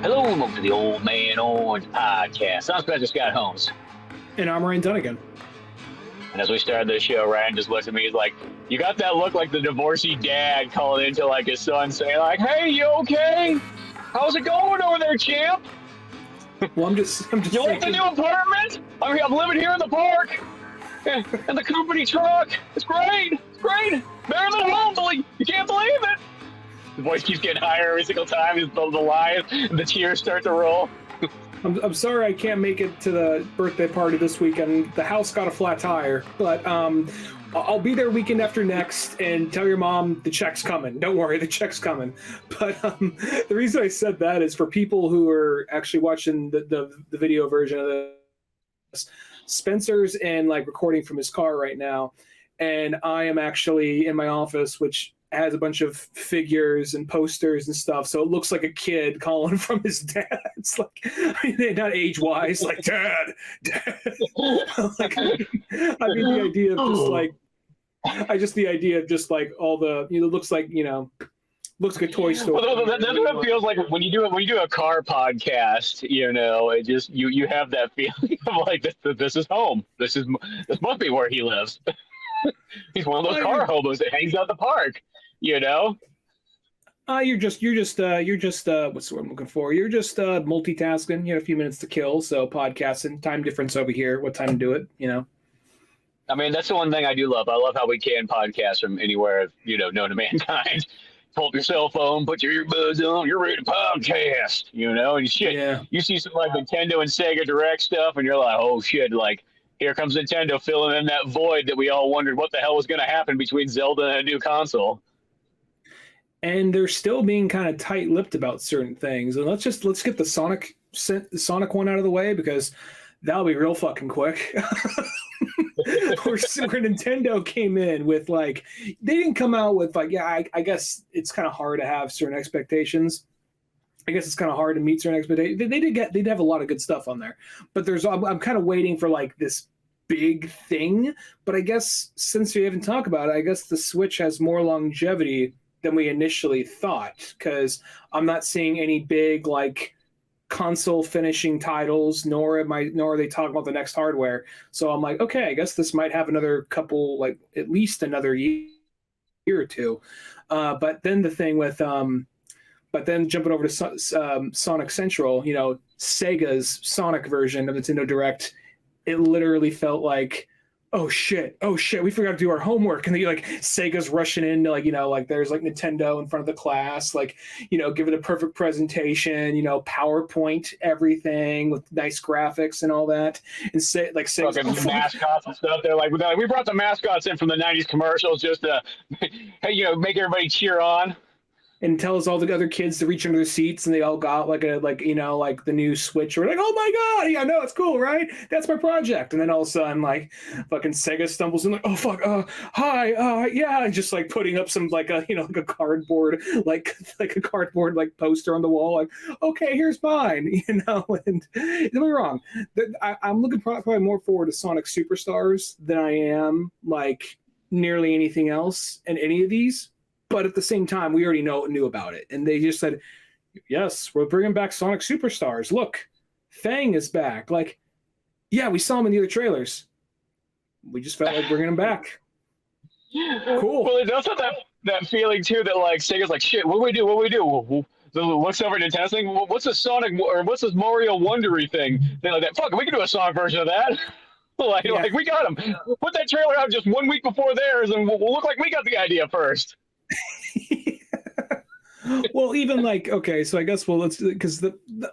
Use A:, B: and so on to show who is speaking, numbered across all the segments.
A: Hello and welcome to the Old Man Orange Podcast. I'm Spencer Scott Holmes.
B: And I'm Ryan Dunnigan.
A: And as we started the show, Ryan just looked at me. He's like, you got that look like the divorcee dad calling into like his son saying like, hey, you okay? How's it going over there, champ?
B: Well, I'm just
A: You like the new apartment? I'm living here in the park. In the company truck. It's great. It's great. Better than home. You can't believe it. The voice keeps getting higher every single time. The line, the tears start to roll.
B: I'm sorry I can't make it to the birthday party this weekend. The house got a flat tire, but I'll be there weekend after next. And tell your mom the check's coming. Don't worry, the check's coming. But the reason I said that is for people who are actually watching the video version of this. Spencer's in like recording from his car right now, and I am actually in my office, which has a bunch of figures and posters and stuff, so it looks like a kid calling from his dad. It's like, not age-wise, like dad. Like, I mean, the idea of just like, all the, looks like looks like a toy store.
A: Well, that's what it feels like when you do a car podcast. It just you have that feeling of like this is home. This must be where he lives. He's one of those car hobos that hangs out the park. You're just what's the word I'm looking for? You're just multitasking. You have a few minutes to kill, so podcasting, time difference over here, what time to do it, I mean, that's the one thing I do love. I love how we can podcast from anywhere, known to mankind. Pull up your cell phone, put your earbuds on, you're ready to podcast, and shit.
B: Yeah.
A: You see some like Nintendo and Sega Direct stuff, and you're like, oh shit, like here comes Nintendo filling in that void that we all wondered what the hell was going to happen between Zelda and a new console.
B: And they're still being kind of tight-lipped about certain things. And let's get the Sonic one out of the way, because that'll be real fucking quick. Where Nintendo came in with like, they didn't come out with like, I guess it's kind of hard to have certain expectations. I guess it's kind of hard to meet certain expectations. They'd have a lot of good stuff on there, but I'm kind of waiting for like this big thing. But I guess since we haven't talked about it, I guess the Switch has more longevity than we initially thought, because I'm not seeing any big like console finishing titles, nor are they talking about the next hardware. So I'm like, okay, I guess this might have another couple, like at least another year or two. But then the thing with but then jumping over to Sonic Central, Sega's Sonic version of Nintendo Direct, it literally felt like, oh shit, we forgot to do our homework. And then like Sega's rushing in, like there's like Nintendo in front of the class, like, giving a perfect presentation, PowerPoint, everything with nice graphics and all that. And Sega's
A: fucking mascots and stuff. They're like, we brought the mascots in from the 90s commercials just to, make everybody cheer on.
B: And tells all the other kids to reach under their seats, and they all got like the new Switch. Or like, oh my god, yeah, no, it's cool, right? That's my project. And then all of a sudden, like, fucking Sega stumbles in, like, oh fuck, hi, yeah, and just like putting up some like a cardboard like a cardboard like poster on the wall, like, okay, here's mine, And don't get me wrong, I'm looking probably more forward to Sonic Superstars than I am like nearly anything else in any of these. But at the same time, we already knew about it. And they just said, yes, we're bringing back Sonic Superstars. Look, Fang is back. Like, yeah, we saw him in the other trailers. We just felt like bringing him back. Cool.
A: Well, it does have that feeling, too, that, like, Sega's like, shit, what do we do? Looks over at Nintendo thing. What's this Sonic, or what's this Mario Wondery thing? They're like, that. Fuck, we can do a Sonic version of that. Like, we got him. Put that trailer out just 1 week before theirs, and we'll look like we got the idea first.
B: Well, even like, okay, so I guess let's, because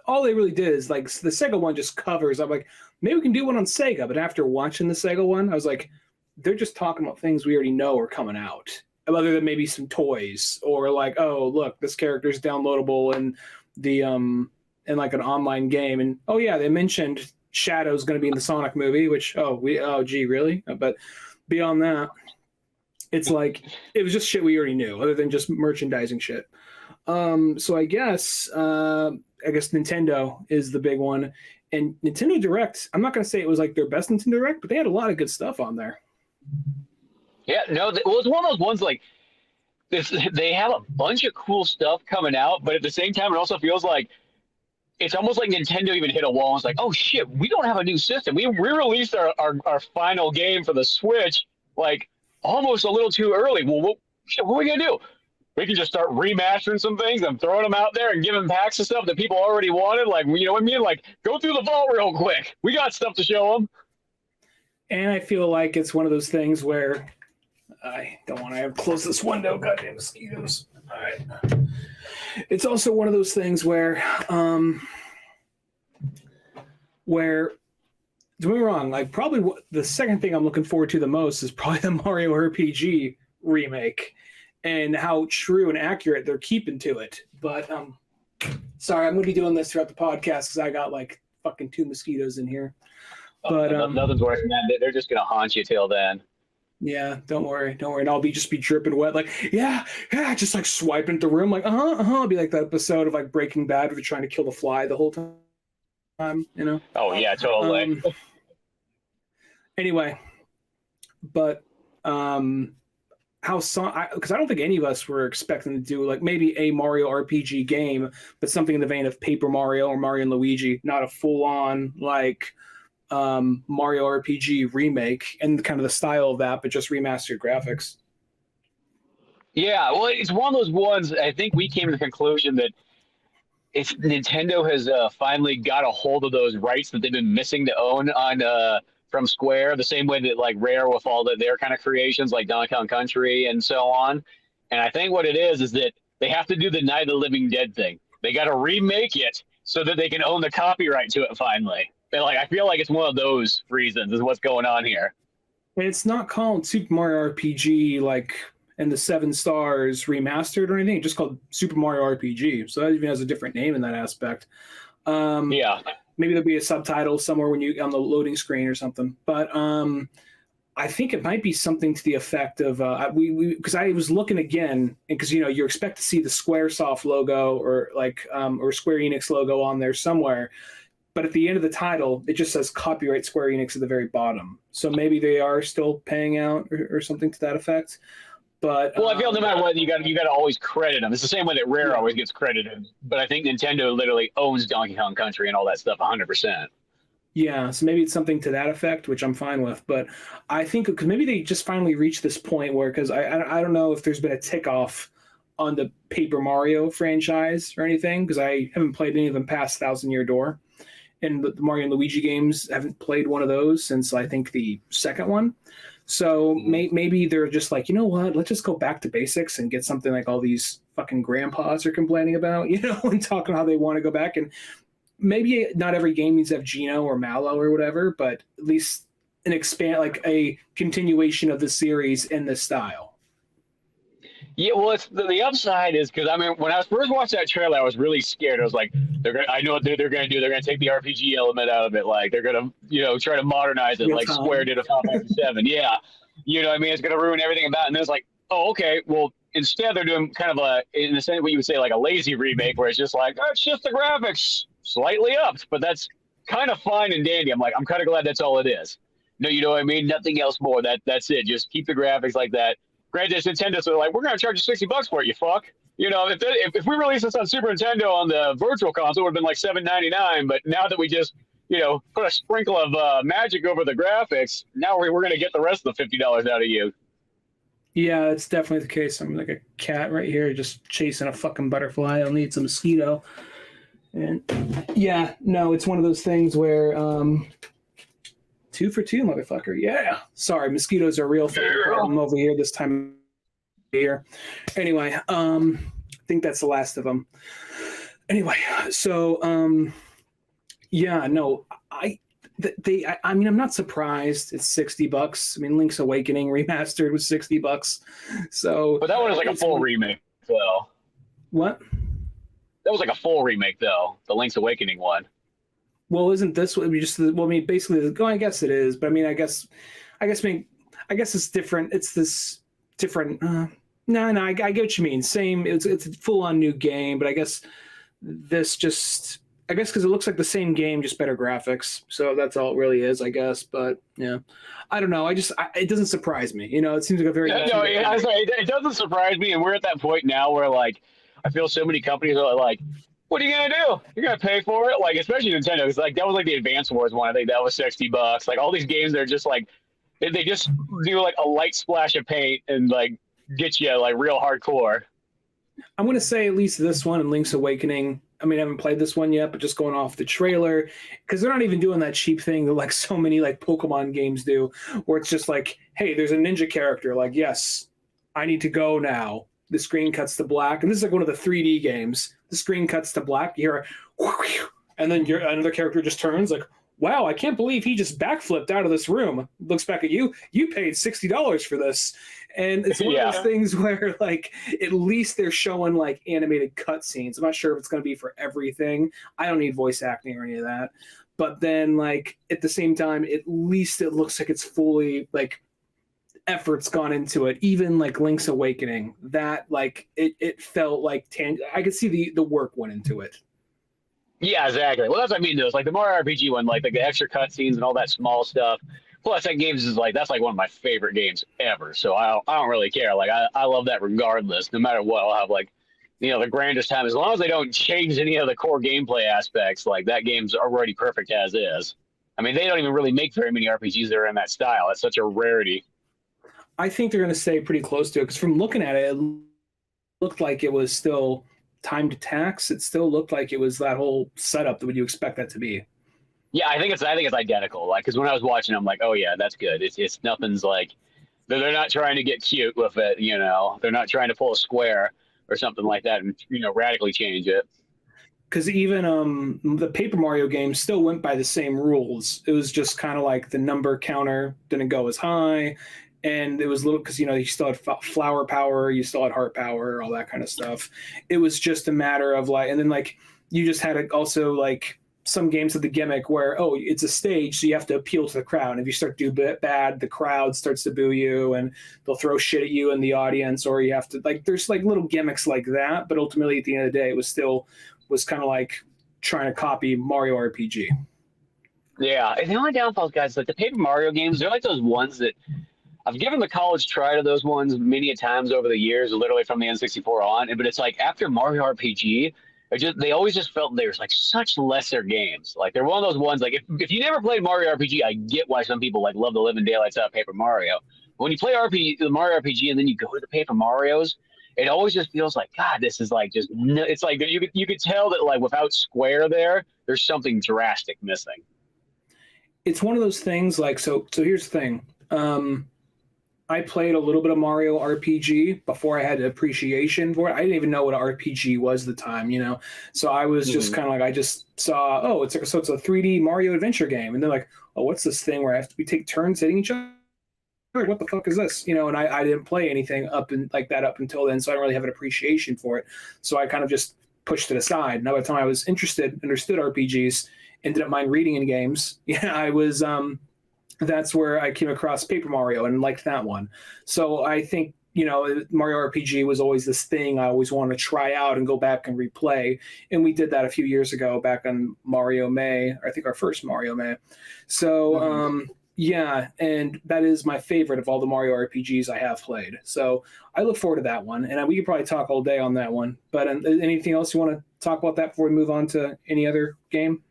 B: all they really did is like the Sega one just covers. I'm like, maybe we can do one on Sega. But after watching the Sega one, I was like, they're just talking about things we already know are coming out, other than maybe some toys, or like, oh look, this character's downloadable and the in like an online game, and oh yeah, they mentioned Shadow's going to be in the Sonic movie, which gee, really? But beyond that, it's like, it was just shit we already knew, other than just merchandising shit. So I guess Nintendo is the big one. And Nintendo Direct, I'm not going to say it was like their best Nintendo Direct, but they had a lot of good stuff on there.
A: Yeah, no, it was one of those ones like this. They have a bunch of cool stuff coming out, but at the same time, it also feels like it's almost like Nintendo even hit a wall and was like, oh shit, we don't have a new system. We released our final game for the Switch like almost a little too early. Well, what are we gonna do? We can just start remastering some things and throwing them out there and giving packs of stuff that people already wanted. Like, you know what I mean? Like, go through the vault real quick. We got stuff to show them.
B: And I feel like it's one of those things where I don't want to close this window. Goddamn mosquitoes. All right. It's also one of those things where don't get me wrong, like probably the second thing I'm looking forward to the most is probably the Mario RPG remake and how true and accurate they're keeping to it. But sorry, I'm going to be doing this throughout the podcast because I got like fucking 2 mosquitoes in here. But
A: nothing's worse than that. They're just going to haunt you till then.
B: Yeah, don't worry. And I'll just be dripping wet, like, yeah, just like swiping the room, like, I'll be like that episode of like Breaking Bad where they're trying to kill the fly the whole time, you know?
A: Oh, yeah, totally.
B: Anyway, but because I don't think any of us were expecting to do like maybe a Mario RPG game, but something in the vein of Paper Mario or Mario and Luigi, not a full-on like Mario RPG remake and kind of the style of that, but just remastered graphics.
A: Yeah, well, it's one of those ones. I think we came to the conclusion that if Nintendo has finally got a hold of those rights that they've been missing to own on from Square, the same way that like Rare with all their kind of creations like Donkey Kong Country and so on. And I think what it is that they have to do the Night of the Living Dead thing. They got to remake it so that they can own the copyright to it finally. And like I feel like it's one of those reasons is what's going on here.
B: And it's not called Super Mario RPG like and the 7 Stars remastered or anything. It's just called Super Mario RPG. So that even has a different name in that aspect.
A: Yeah.
B: Maybe there'll be a subtitle somewhere when you on the loading screen or something. But I think it might be something to the effect of because I was looking again, because you know you expect to see the SquareSoft logo or like or Square Enix logo on there somewhere. But at the end of the title, it just says copyright Square Enix at the very bottom. So maybe they are still paying out or something to that effect. But
A: well, I feel no matter what, you got to always credit them. It's the same way that Rare always gets credited. But I think Nintendo literally owns Donkey Kong Country and all that stuff 100%.
B: Yeah, so maybe it's something to that effect, which I'm fine with. But I think because maybe they just finally reached this point where, because I don't know if there's been a tick off on the Paper Mario franchise or anything, because I haven't played any of them past Thousand Year Door. And the Mario and Luigi games, haven't played one of those since I think the second one. So maybe they're just like, you know what, let's just go back to basics and get something like all these fucking grandpas are complaining about, you know, and talking how they want to go back. And maybe not every game needs to have Geno or Mallow or whatever, but at least an like a continuation of the series in this style.
A: Yeah, well, it's the upside is because I mean, when I was first watching that trailer, I was really scared. I was like, I know what they're going to do. They're going to take the RPG element out of it. Like they're going to, try to modernize it, like Square did with Final Fantasy VII. Yeah, you know what I mean? It's going to ruin everything about it. And then it's like, oh, okay. Well, instead they're doing kind of in the sense what you would say, like a lazy remake, where it's just like, oh, it's just the graphics slightly upped, but that's kind of fine and dandy. I'm kind of glad that's all it is. No, you know what I mean? Nothing else more. That's it. Just keep the graphics like that. Granted, it's Nintendo, so they're like, we're going to charge you $60 for it, you fuck. You know, if we released this on Super Nintendo on the Virtual Console, it would have been like $7.99. But now that we just, put a sprinkle of magic over the graphics, now we're going to get the rest of the $50 out of you.
B: Yeah, it's definitely the case. I'm like a cat right here just chasing a fucking butterfly. I'll need some mosquito. And yeah, no, it's one of those things where 2 for 2, motherfucker. Yeah. Sorry, mosquitoes are a real problem over here this time of year. Anyway, I think that's the last of them. Anyway, so yeah, no, I mean, I'm not surprised. It's $60. I mean, Link's Awakening remastered was $60. So,
A: but that one was like a full remake, though.
B: What?
A: That was like a full remake, though. The Link's Awakening one.
B: Well, isn't this what we just? Well, I mean, basically, I guess it is. But I mean, I guess it's different. It's this different. No, I get what you mean. Same. It's a full on new game, but I guess this just. I guess because it looks like the same game, just better graphics. So that's all it really is, I guess. But yeah, I don't know. It doesn't surprise me. It seems like a very.
A: No, it doesn't surprise me, and we're at that point now where like I feel so many companies are like, what are you gonna do? You're gonna pay for it, like especially Nintendo. It's like that was like the Advance Wars one. I think that was $60. Like all these games, they're just like they just do like a light splash of paint and like get you like real hardcore.
B: I'm going to say at least this one and Link's Awakening. I mean, I haven't played this one yet, but just going off the trailer, because they're not even doing that cheap thing that like so many like Pokemon games do, where it's just like, hey, there's a ninja character. Like, yes, I need to go now. The screen cuts to black, and this is like one of the 3D games. The screen cuts to black. You hear, and then another character just turns like, wow, I can't believe he just backflipped out of this room. Looks back at you. You paid $60 for this. And it's one of those things where, like, at least they're showing, like, animated cutscenes. I'm not sure if it's going to be for everything. I don't need voice acting or any of that. But then, like, at the same time, at least it looks like it's fully, like, effort's gone into it. Even, like, Link's Awakening, that, like, it felt like I could see the work went into it.
A: Yeah, exactly. Well, that's what I mean, though. It's like the Mario RPG one, like the extra cutscenes and all that small stuff. Plus, that games is like that's like one of my favorite games ever. So I don't really care. Like I love that regardless. No matter what, I'll have like the grandest time as long as they don't change any of the core gameplay aspects. Like that game's already perfect as is. I mean, they don't even really make very many RPGs that are in that style. It's such a rarity.
B: I think they're going to stay pretty close to it because from looking at it, it looked like it was still timed attacks. It still looked like it was that whole setup that would you expect that to be.
A: Yeah, I think it's identical. Like, because when I was watching, I'm like, oh yeah, that's good. It's nothing's like they're not trying to get cute with it. They're not trying to pull a square or something like that and radically change it.
B: Because even the Paper Mario game still went by the same rules. It was just kind of like the number counter didn't go as high. And it was little because you still had flower power, you still had heart power, all that kind of stuff. It was just a matter of like, and then like you just had also like some games of the gimmick where it's a stage, so you have to appeal to the crowd. And if you start to do bad, the crowd starts to boo you, and they'll throw shit at you in the audience, or you have to like there's like little gimmicks like that. But ultimately, at the end of the day, it was kind of like trying to copy Mario RPG.
A: Yeah, and the only downfall, guys, like the Paper Mario games, they're like those ones that. I've given the college try to those ones many a times over the years, literally from the N64 on. But it's like after Mario RPG, they always just felt there's like such lesser games. Like they're one of those ones. Like if you never played Mario RPG, I get why some people like love the living daylights out of Paper Mario. But when you play the Mario RPG and then you go to the Paper Marios, it always just feels like God. This is like just it's like you could tell that like without Square there's something drastic missing.
B: It's one of those things like so. Here's the thing. I played a little bit of Mario RPG before I had an appreciation for it. I didn't even know what an RPG was at the time, So I was just kind of like, I just saw, it's a 3D Mario adventure game. And they're like, oh, what's this thing where we take turns hitting each other? What the fuck is this? And I didn't play anything up until then. So I don't really have an appreciation for it. So I kind of just pushed it aside. Now by the time I was understood RPGs, ended up mind reading in games. I was, that's where I came across Paper Mario and liked that one. So I think, Mario RPG was always this thing I always wanted to try out and go back and replay. And we did that a few years ago back on Mario May, I think our first Mario May. So, yeah, and that is my favorite of all the Mario RPGs I have played. So I look forward to that one. And we could probably talk all day on that one. But anything else you want to talk about that before we move on to any other game?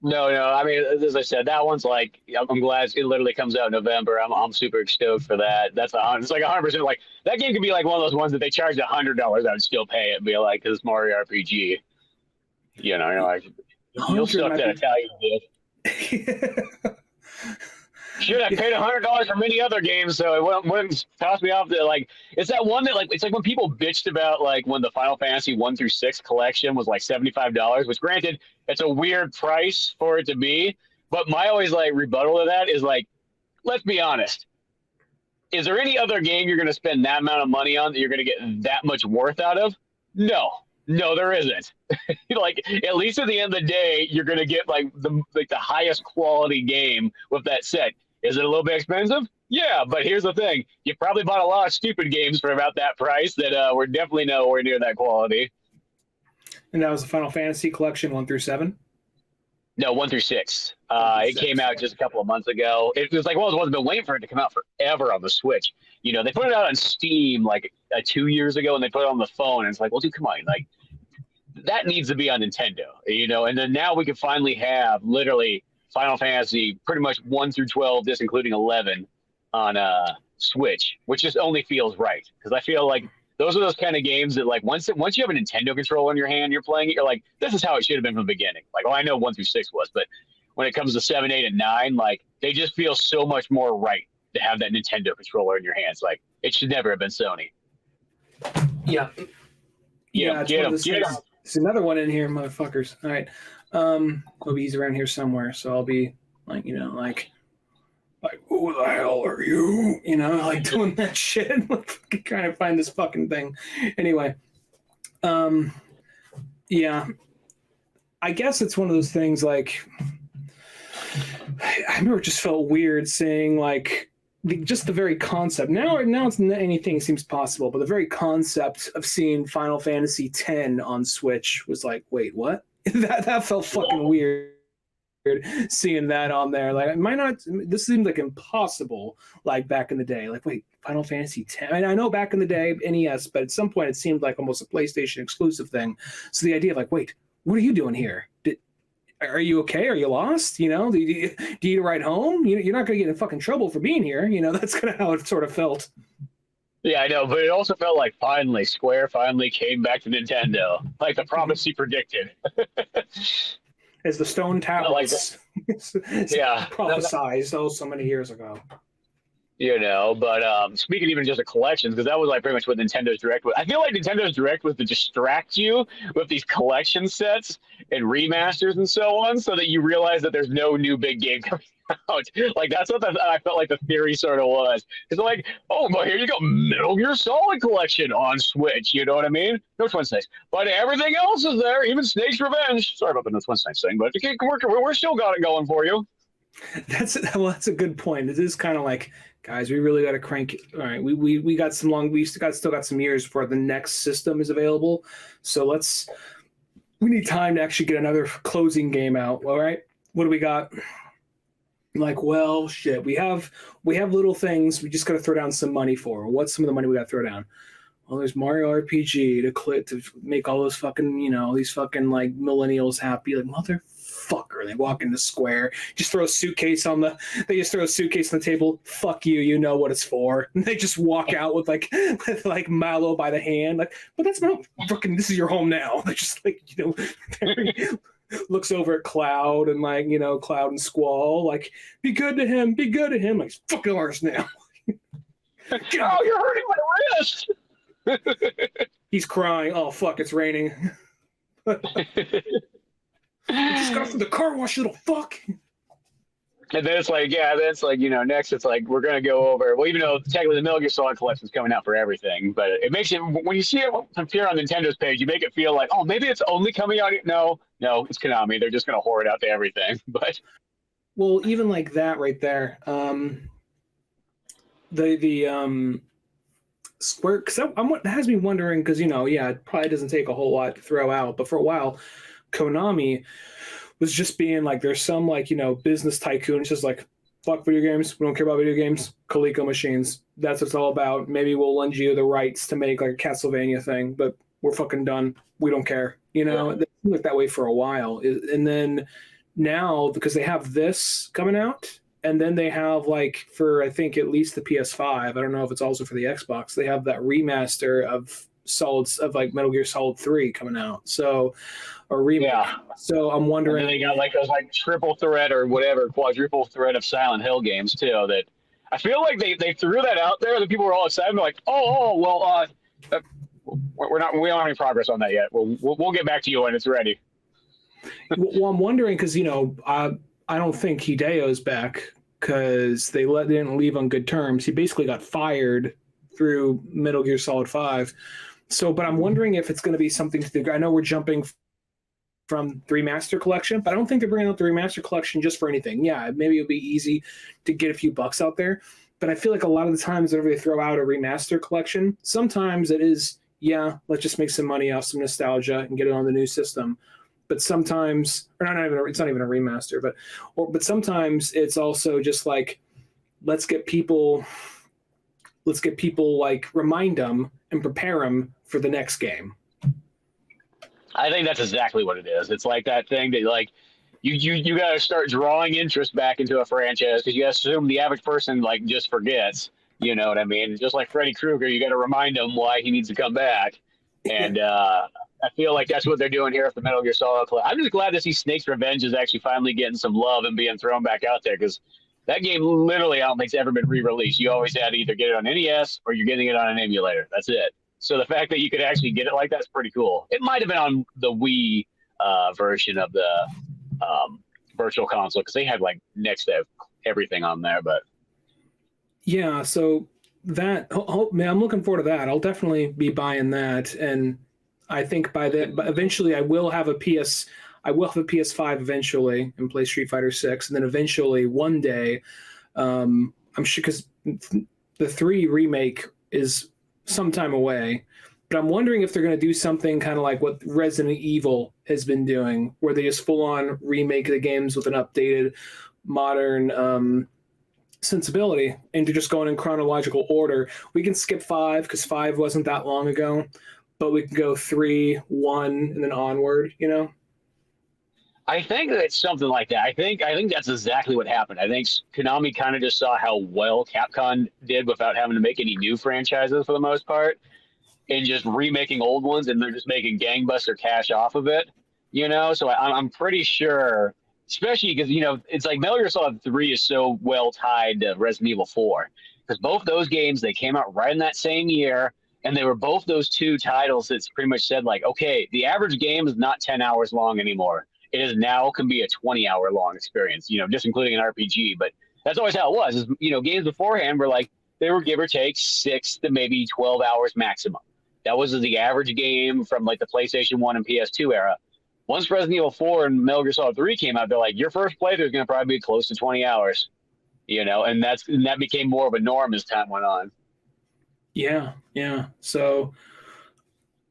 A: No. I mean, as I said, that one's like I'm glad it literally comes out in November. I'm super stoked for that. It's like 100%. Like that game could be like one of those ones that they charged $100. I would still pay it. And be like, because it's Mario RPG. You're like you'll suck that Italian dick. Should I paid $100 for many other games, so it wouldn't toss me off. Like it's that one that like it's like when people bitched about like when the Final Fantasy 1 through 6 collection was like $75, which granted it's a weird price for it to be, but my always like rebuttal to that is like, let's be honest, is there any other game you're going to spend that amount of money on that you're going to get that much worth out of? No, there isn't. Like at least at the end of the day, you're going to get like the highest quality game with that set. Is it a little bit expensive? Yeah, but here's the thing. You probably bought a lot of stupid games for about that price that were definitely nowhere near that quality.
B: And that was the Final Fantasy collection 1 through 7?
A: No, 1 through 6. It came out just a couple of months ago. It was like one of those ones been waiting for it to come out forever on the Switch. They put it out on Steam like 2 years ago, and they put it on the phone, and it's like, well, dude, come on. Like, that needs to be on Nintendo, and then now we can finally have literally Final Fantasy pretty much 1 through 12, just including 11 on Switch, which just only feels right. Because I feel like those are those kind of games that, like, once you have a Nintendo controller in your hand, you're playing it, you're like, this is how it should have been from the beginning. Like, I know 1 through 6 was, but when it comes to 7, 8, and 9, like, they just feel so much more right to have that Nintendo controller in your hands. Like, it should never have been Sony.
B: Yeah. Yeah,
A: get him.
B: There's another one in here, motherfuckers. All right. He's around here somewhere, so I'll be like, like who the hell are you? Like doing that shit. Like, trying to find this fucking thing. Anyway. Yeah. I guess it's one of those things, like, I remember it just felt weird saying, like, just the very concept. Now it's anything seems possible, but the very concept of seeing Final Fantasy X on Switch was like, wait, what? that felt fucking weird. Seeing that on there, like, this seemed like impossible, like back in the day. Like, wait, Final Fantasy X. I know back in the day, NES, but at some point it seemed like almost a PlayStation exclusive thing. So the idea of, like, wait, what are you doing here? Are you okay? Are you lost? Do you need to ride home? You're not going to get in fucking trouble for being here. That's kind of how it sort of felt.
A: Yeah, I know, but it also felt like Square finally came back to Nintendo, like the promise he predicted.
B: As the stone tablets prophesized so many years ago.
A: But speaking even just of collections, because that was like pretty much what Nintendo's Direct was. I feel like Nintendo's Direct was to distract you with these collection sets and remasters and so on, so that you realize that there's no new big game coming out. Like, that's what I felt like the theory sort of was. It's like, oh, well, here you go, Metal Gear Solid collection on Switch. You know what I mean? No Twin Snakes, but everything else is there. Even Snake's Revenge. Sorry about the No Twin Snakes thing, but we're still got it going for you.
B: That's a good point. It is kind of like, guys, we really got to crank it. All right, we got still got some years before the next system is available. So we need time to actually get another closing game out. All right, what do we got? Like, well, shit, we have little things we just got to throw down some money for. What's some of the money we got to throw down? Well, there's Mario RPG to make all those fucking, these fucking, like, millennials happy. Like, motherfucker. They walk into Square, just throw a suitcase on the table. Fuck you, you know what it's for. And they just walk out with Mallow by the hand. Like, but that's not fucking, this is your home now. They're just like, looks over at Cloud and Cloud and Squall, like, be good to him. Like, it's fucking ours now.
A: Oh, you're hurting my wrist.
B: He's crying. Oh, fuck, it's raining. I just got from the car wash, you little fuck.
A: And then it's like, next it's like, we're going to go over, well, even though technically the Metal Gear Solid collection is coming out for everything, but it makes it, when you see it appear on Nintendo's page, you make it feel like, oh, maybe it's only coming out. No, it's Konami. They're just going to whore it out to everything. But,
B: well, even like that right there, the Square, because that has me wondering, because it probably doesn't take a whole lot to throw out, but for a while Konami was just being like, there's some business tycoon. It's just like, fuck video games, we don't care about video games. Coleco machines, that's what it's all about. Maybe we'll lend you the rights to make like a Castlevania thing, but we're fucking done, we don't care. It seemed like that way for a while, and then now, because they have this coming out, and then they have, like, for I think at least the PS5, I don't know if it's also for the Xbox, they have that remaster of like Metal Gear Solid 3 coming out. So a remake. Yeah. So I'm wondering.
A: And then they got like those like triple threat or whatever, quadruple threat of Silent Hill games too. That I feel like they threw that out there. The people were all excited. They're like, we don't have any progress on that yet. We'll get back to you when it's ready.
B: Well, I'm wondering because I don't think Hideo's back because they didn't leave on good terms. He basically got fired through Metal Gear Solid 5. So, but I'm wondering if it's going to be something to do. I know we're jumping from the remaster collection, but I don't think they're bringing out the remaster collection just for anything. Yeah, maybe it'll be easy to get a few bucks out there, but I feel like a lot of the times whenever they throw out a remaster collection, sometimes it is, let's just make some money off some nostalgia and get it on the new system. But sometimes, it's not even a remaster, but sometimes it's also just like, let's get people like remind them and prepare them for the next game.
A: I think that's exactly what it is. It's like that thing that like you got to start drawing interest back into a franchise because you assume the average person like just forgets. You know what I mean? Just like Freddy Krueger, you got to remind him why he needs to come back. And I feel like that's what they're doing here with the Metal Gear Solid. I'm just glad to see Snake's Revenge is actually finally getting some love and being thrown back out there because that game literally I don't think's ever been re-released. You always had to either get it on NES or you're getting it on an emulator. That's it. So the fact that you could actually get it like that's pretty cool. It might have been on the Wii version of the Virtual Console because they had like next to everything on there. But
B: yeah, so that man, I'm looking forward to that. I'll definitely be buying that, and I think by then, but eventually, I will have a PS5 eventually and play Street Fighter 6, and then eventually one day, I'm sure because the 3 remake is some time away, but I'm wondering if they're going to do something kind of like what Resident Evil has been doing, where they just full on remake the games with an updated, modern sensibility, and to just going in chronological order. We can skip 5 because 5 wasn't that long ago, but we can go 3, 1, and then onward. You know.
A: I think that it's something like that. I think that's exactly what happened. I think Konami kind of just saw how well Capcom did without having to make any new franchises for the most part, and just remaking old ones, and they're just making gangbuster cash off of it. You know, so I'm pretty sure, especially because you know it's like Metal Gear Solid 3 is so well tied to Resident Evil 4 because both those games they came out right in that same year. And they were both those two titles that's pretty much said like, okay, the average game is not 10 hours long anymore. It is now can be a 20-hour long experience, you know, just including an RPG. But that's always how it was. Is, you know, games beforehand were like, they were give or take 6 to maybe 12 hours maximum. That was the average game from like the PlayStation 1 and PS2 era. Once Resident Evil 4 and Metal Gear Solid 3 came out, they're like, your first playthrough is going to probably be close to 20 hours, you know, and that became more of a norm as time went on.
B: Yeah. So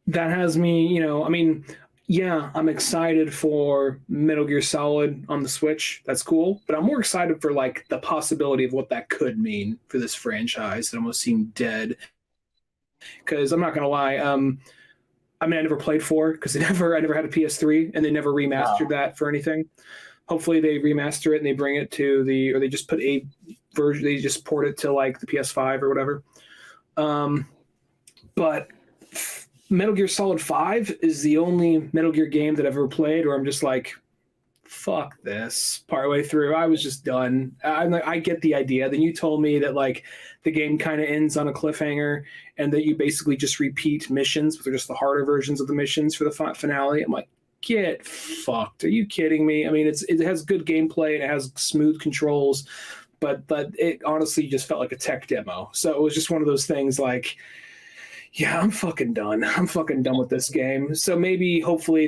B: that has me, you know, I mean, yeah, I'm excited for Metal Gear Solid on the Switch. That's cool. But I'm more excited for like the possibility of what that could mean for this franchise that almost seemed dead. Because I'm not going to lie. I mean, I never played 4 because I never had a PS3 and they never remastered that for anything. Hopefully they remaster it and they bring it to or they just put a version, they just port it to like the PS5 or whatever. But Metal Gear Solid 5 is the only Metal Gear game that I've ever played where I'm just like, fuck this. Partway through, I was just done. I get the idea. Then you told me that like the game kind of ends on a cliffhanger and that you basically just repeat missions, but they're just the harder versions of the missions for the finale. I'm like, get fucked. Are you kidding me? I mean, it has good gameplay and it has smooth controls, but it honestly just felt like a tech demo. So it was just one of those things like, yeah, I'm fucking done. I'm fucking done with this game. So maybe, hopefully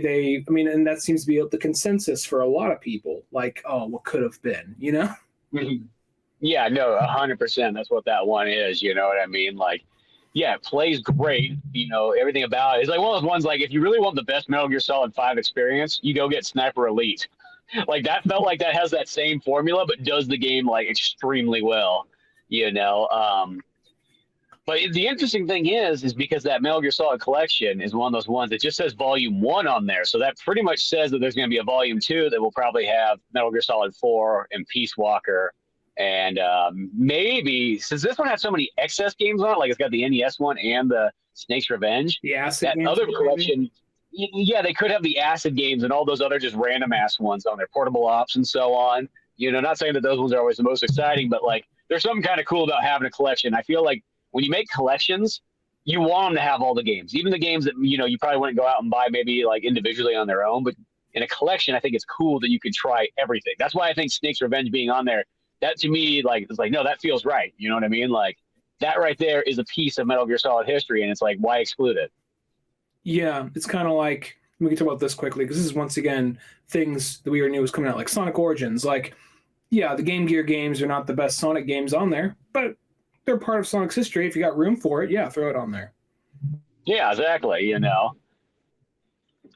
B: and that seems to be the consensus for a lot of people. Like, oh, what could have been, you know?
A: Mm-hmm. Yeah, no, 100%. That's what that one is. You know what I mean? Like, yeah, it plays great. You know, everything about it. It's like one of those ones, like, if you really want the best Metal Gear Solid 5 experience, you go get Sniper Elite. Like, that felt like that has that same formula, but does the game, like, extremely well, you know? But the interesting thing is because that Metal Gear Solid collection is one of those ones that just says Volume 1 on there. So that pretty much says that there's going to be a Volume 2 that will probably have Metal Gear Solid 4 and Peace Walker. And maybe, since this one has so many excess games on it, like it's got the NES one and the Snake's Revenge, that other collection... Yeah, they could have the acid games and all those other just random ass ones on there, portable ops and so on. You know, not saying that those ones are always the most exciting, but like there's something kind of cool about having a collection. I feel like when you make collections, you want them to have all the games, even the games that, you know, you probably wouldn't go out and buy maybe like individually on their own. But in a collection, I think it's cool that you could try everything. That's why I think Snake's Revenge being on there, that to me, like, it's like, no, that feels right. You know what I mean? Like that right there is a piece of Metal Gear Solid history. And it's like, why exclude it?
B: Yeah, it's kind of like, we can talk about this quickly because this is once again things that we already knew was coming out, like Sonic Origins. Like, yeah, the Game Gear games are not the best Sonic games on there, but they're part of Sonic's history. If you got room for it, yeah, throw it on there.
A: Yeah, exactly. You know,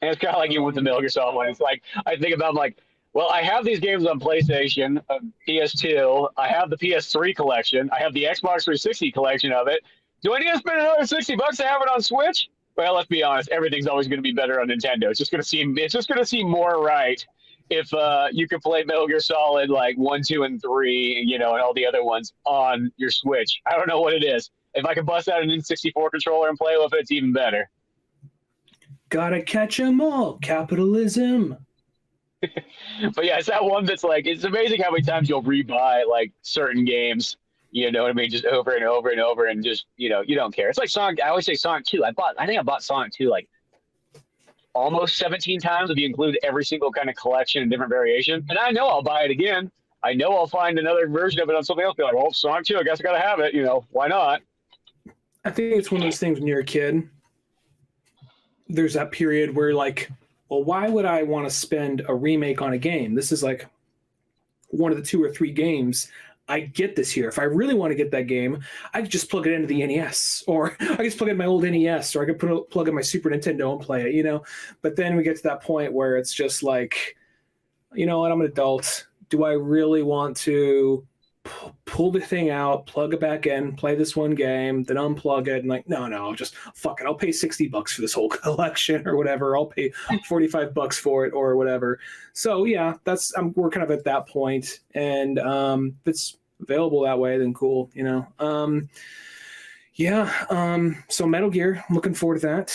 A: and it's kind of like you with the Metal Gear Solid one. It's like I think about like, well, I have these games on PlayStation, PS2. I have the PS3 collection. I have the Xbox 360 collection of it. Do I need to spend another $60 to have it on Switch? Well, let's be honest. Everything's always going to be better on Nintendo. It's just going to seem more right if you can play Metal Gear Solid like 1, 2, and 3, and all the other ones on your Switch. I don't know what it is. If I can bust out an N64 controller and play with it, it's even better.
B: Gotta catch 'em all. Capitalism.
A: But yeah, it's that one that's like, it's amazing how many times you'll rebuy like certain games. You know what I mean? Just over and over and over, and just you don't care. It's like Sonic. I always say Sonic 2. I think I bought Sonic 2 like almost 17 times if you include every single kind of collection and different variation. And I know I'll buy it again. I know I'll find another version of it on something else. Be like, well, Sonic 2, I guess I gotta have it. Why not?
B: I think it's one of those things when you're a kid. There's that period where like, well, why would I want to spend a remake on a game? This is like one of the 2 or 3 games I get this year. If I really want to get that game, I could just plug it into the NES, or I could just plug it in my old NES, or I could plug in my Super Nintendo and play it, But then we get to that point where it's just like, you know what, I'm an adult. Do I really want to pull the thing out, plug it back in, play this one game, then unplug it, and like, no, just fuck it. I'll pay $60 for this whole collection or whatever. I'll pay $45 for it or whatever. So yeah, we're kind of at that point, and if it's available that way, then cool, So Metal Gear, I'm looking forward to that.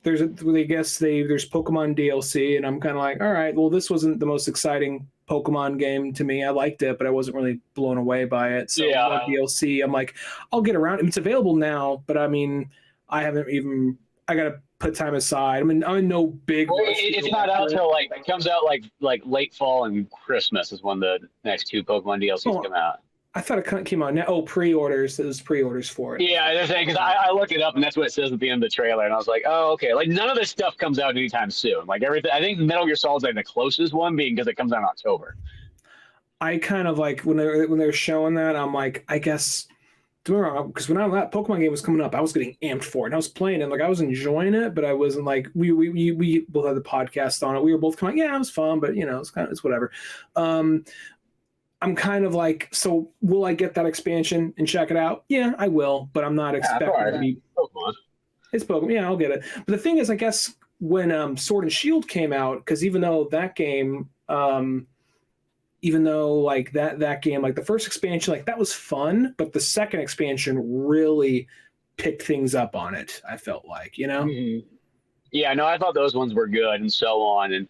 B: There's Pokemon DLC, and I'm kind of like, all right, well, this wasn't the most exciting Pokemon game to me. I liked it, but I wasn't really blown away by it. So yeah. DLC, I'm like, I'll get around. It's available now, but I mean, I got to put time aside. I'm in no big.
A: Well, it's not out till like it comes out like late fall and Christmas is when the next 2 Pokemon DLCs come out.
B: I thought it came out now. Oh, pre-orders. It was pre-orders for it.
A: Yeah, because I looked it up, and that's what it says at the end of the trailer, and I was like, oh, okay. Like, none of this stuff comes out anytime soon. Like, everything. I think Metal Gear Solid's like the closest one, being because it comes out in October.
B: I kind of like, when they're showing that, I'm like, I guess, because when that Pokemon game was coming up, I was getting amped for it, and I was playing it, like, I was enjoying it, but I wasn't like, we both had the podcast on it. We were both kind of like, yeah, it was fun, but, it's whatever. I'm kind of like, so will I get that expansion and check it out? Yeah, I will, but I'm not expecting to be Pokemon. It's Pokemon. Yeah, I'll get it. But the thing is, I guess when Sword and Shield came out, because even though that game, like that game, like the first expansion, like that was fun, but the second expansion really picked things up on it. I felt like,
A: Mm-hmm. Yeah, no, I thought those ones were good and so on, and.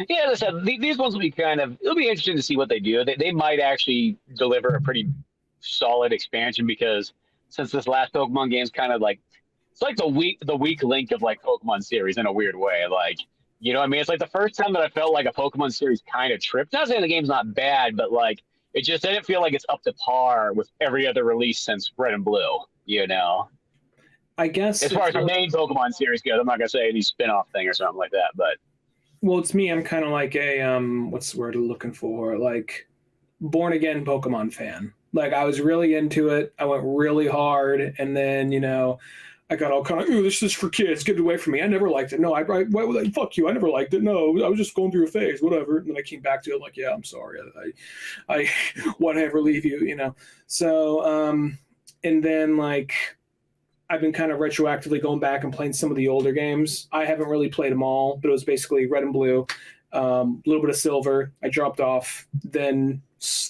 A: Yeah, as I said, these ones will be it'll be interesting to see what they do. They might actually deliver a pretty solid expansion, because since this last Pokemon game is kind of like, it's like the weak link of like Pokemon series in a weird way. Like, what I mean? It's like the first time that I felt like a Pokemon series kind of tripped. Not saying the game's not bad, but like, it just didn't feel like it's up to par with every other release since Red and Blue,
B: I guess.
A: As far as the main Pokemon series goes, I'm not going to say any spin-off thing or something like that, but.
B: Well, it's me. I'm kind of like a what's the word I'm looking for? Like, born again Pokemon fan. Like, I was really into it. I went really hard, and then I got all kind of, this is for kids. Get it away from me. I never liked it. No, why would I? Fuck you. I never liked it. No, I was just going through a phase. Whatever. And then I came back to it. Like, yeah, I'm sorry. I why did I ever leave you? So and then like. I've been kind of retroactively going back and playing some of the older games. I haven't really played them all, but it was basically Red and Blue, a little bit of Silver. I dropped off. Then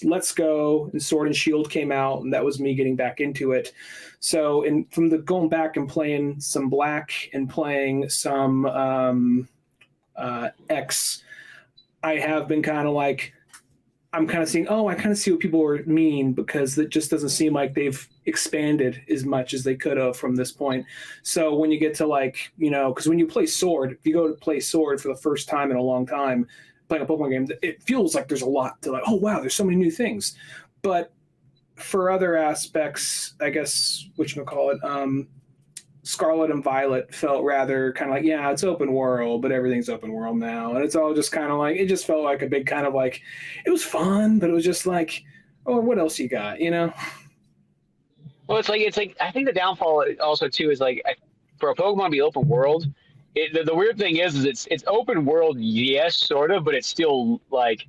B: Let's Go and Sword and Shield came out, and that was me getting back into it. So, from the going back and playing some Black and playing some X, I have been kind of like, I'm kind of seeing, I kind of see what people mean, because it just doesn't seem like they've expanded as much as they could have from this point. So when you get to like, because when you play Sword, if you go to play Sword for the first time in a long time, playing a Pokemon game, it feels like there's a lot to like, oh wow, there's so many new things. But for other aspects, I guess, whatchamacallit, Scarlet and Violet felt rather kind of like, yeah, it's open world, but everything's open world now. And it's all just kind of like, it just felt like a big kind of like, it was fun, but it was just like, oh, what else you got,
A: Well, it's like, I think the downfall also too is like, for a Pokemon to be open world, the weird thing is it's open world, yes, sort of, but it's still like,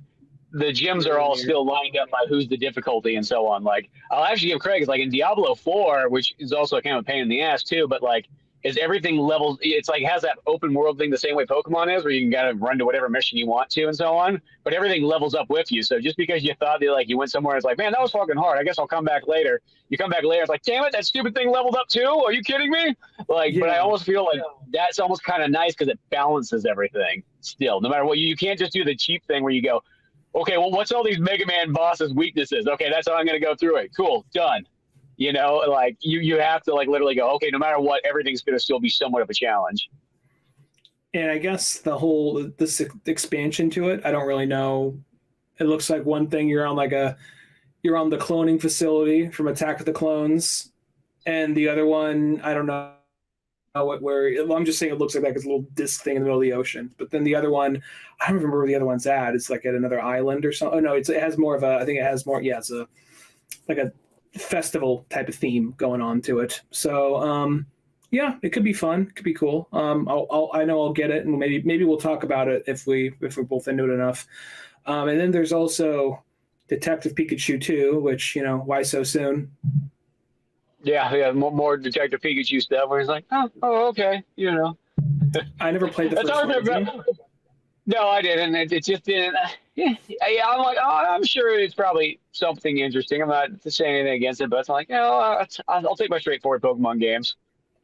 A: the gyms are all still lined up by who's the difficulty and so on. Like, I'll actually give credit, like in Diablo 4, which is also kind of a pain in the ass too, but like, is everything levels? It's like has that open world thing the same way Pokemon is, where you can kind of run to whatever mission you want to and so on. But everything levels up with you. So just because you thought that like you went somewhere, it's like, man, that was fucking hard. I guess I'll come back later. You come back later, it's like, damn it, that stupid thing leveled up too. Are you kidding me? Like, yeah. But I almost feel like that's almost kind of nice because it balances everything. Still, no matter what, you can't just do the cheap thing where you go, okay, well, what's all these Mega Man bosses' weaknesses? Okay, that's how I'm going to go through it. Cool, done. You know, like you have to like literally go, okay, no matter what, everything's going to still be somewhat of a challenge.
B: And I guess this expansion to it, I don't really know. It looks like one thing you're on the cloning facility from Attack of the Clones, and the other one, I don't know I'm just saying it looks like it's a little disc thing in the middle of the ocean. But then the other one, I don't remember where the other one's at. It's like at another island or something. Oh no, it has more of a. I think it has more. Yeah, it's like a festival type of theme going on to it. So yeah, it could be fun. It could be cool. I know I'll get it, and maybe we'll talk about it if we're both into it enough. And then there's also Detective Pikachu 2, which, you know, why so soon?
A: Yeah, more Detective Pikachu stuff where he's like, oh, okay, you know.
B: I never played the first one.
A: No, I didn't. It just didn't. I'm like, I'm sure it's probably something interesting. I'm not saying anything against it, but it's like, I'll take my straightforward Pokemon games.